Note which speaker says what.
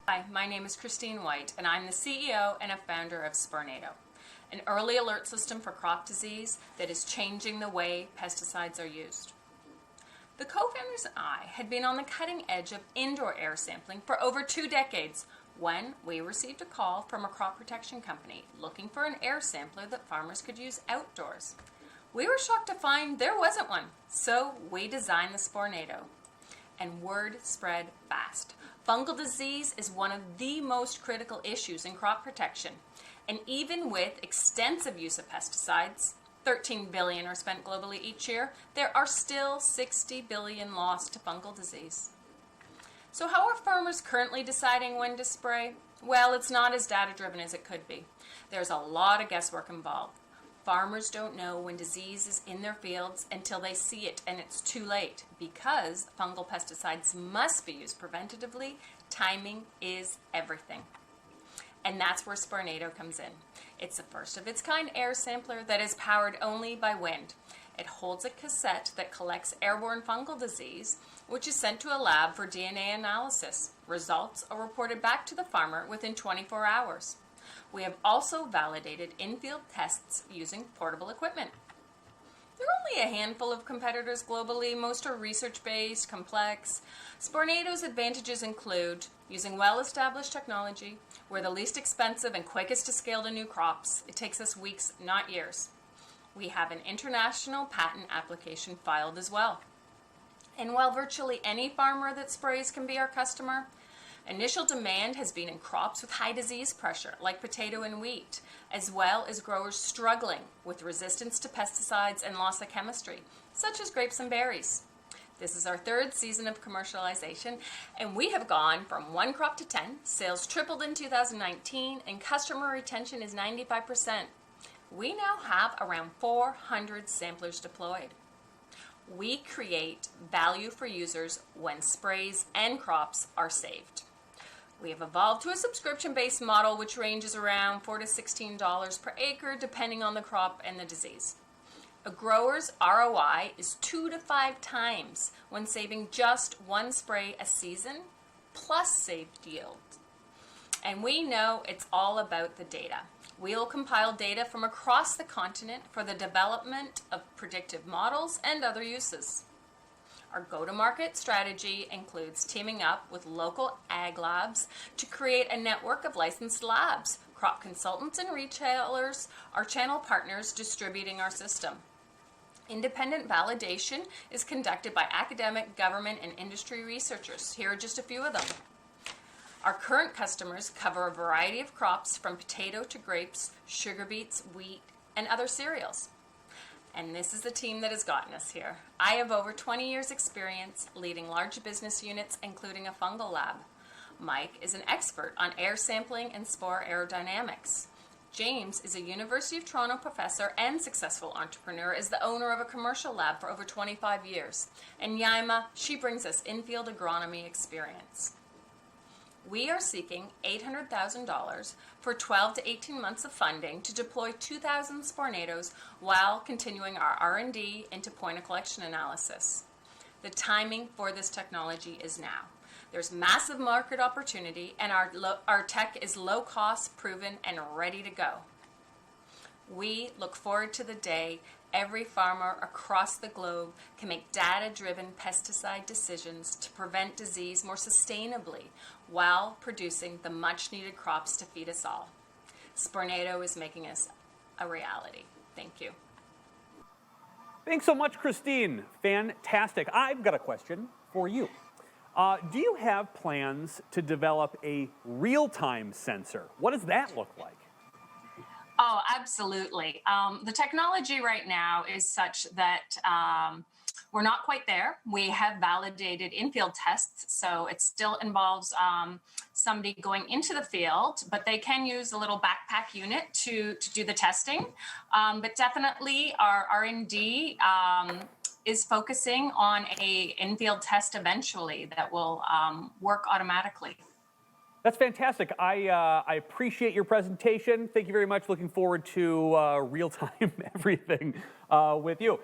Speaker 1: Hi, my name is Christine White, and I'm the CEO and a founder of Spornado, an early alert system for crop disease that is changing the way pesticides are used. The co-founders and I had been on the cutting edge of indoor air sampling for over 2 decades when we received a call from a crop protection company looking for an air sampler that farmers could use outdoors. We were shocked to find there wasn't one, so we designed the Spornado. And word spread fast. Fungal disease is one of the most critical issues in crop protection. And even with extensive use of pesticides, 13 billion are spent globally each year, there are still 60 billion lost to fungal disease. So how are farmers currently deciding when to spray? Well, it's not as data-driven as it could be. There's a lot of guesswork involved. Farmers don't know when disease is in their fields until they see it, and it's too late. Because fungal pesticides must be used preventatively, timing is everything. And that's where Spornado comes in. It's the first of its kind air sampler that is powered only by wind. It holds a cassette that collects airborne fungal disease, which is sent to a lab for DNA analysis. Results are reported back to the farmer within 24 hours. We have also validated in-field tests using portable equipment. There are only a handful of competitors globally. Most are research-based, complex. Spornado's advantages include using well-established technology. We're the least expensive and quickest to scale to new crops. It takes us weeks, not years. We have an international patent application filed as well. And while virtually any farmer that sprays can be our customer, initial demand has been in crops with high disease pressure, like potato and wheat, as well as growers struggling with resistance to pesticides and loss of chemistry, such as grapes and berries. This is our 3rd season of commercialization, and we have gone from 1 crop to 10. Sales tripled in 2019, and customer retention is 95%. We now have around 400 samplers deployed. We create value for users when sprays and crops are saved. We have evolved to a subscription-based model which ranges around $4 to $16 per acre depending on the crop and the disease. A grower's ROI is 2 to 5 times when saving just 1 spray a season plus saved yield. And we know it's all about the data. We'll compile data from across the continent for the development of predictive models and other uses. Our go-to-market strategy includes teaming up with local ag labs to create a network of licensed labs. Crop consultants and retailers are channel partners distributing our system. Independent validation is conducted by academic, government, and industry researchers. Here are just a few of them. Our current customers cover a variety of crops from potato to grapes, sugar beets, wheat, and other cereals. And this is the team that has gotten us here. I have over 20 years experience leading large business units, including a fungal lab. Mike is an expert on air sampling and spore aerodynamics. James is a University of Toronto professor and successful entrepreneur, is the owner of a commercial lab for over 25 years. And Yaima, she brings us in-field agronomy experience. We are seeking $800,000 for 12 to 18 months of funding to deploy 2,000 Spornados while continuing our R&D into point of collection analysis. The timing for this technology is now. There's massive market opportunity, and our tech is low cost, proven, and ready to go. We look forward to the day every farmer across the globe can make data-driven pesticide decisions to prevent disease more sustainably while producing the much-needed crops to feed us all. Spornado is making us a reality. Thank you.
Speaker 2: Thanks so much, Christine. Fantastic. I've got a question for you. Do you have plans to develop a real-time sensor? What does that look like?
Speaker 1: Oh, absolutely. The technology right now is such that we're not quite there. We have validated in-field tests, so it still involves somebody going into the field, but they can use a little backpack unit to do the testing. But definitely our R&D is focusing on a in-field test eventually that will work automatically.
Speaker 2: That's fantastic. I appreciate your presentation. Thank you very much. Looking forward to real-time everything with you.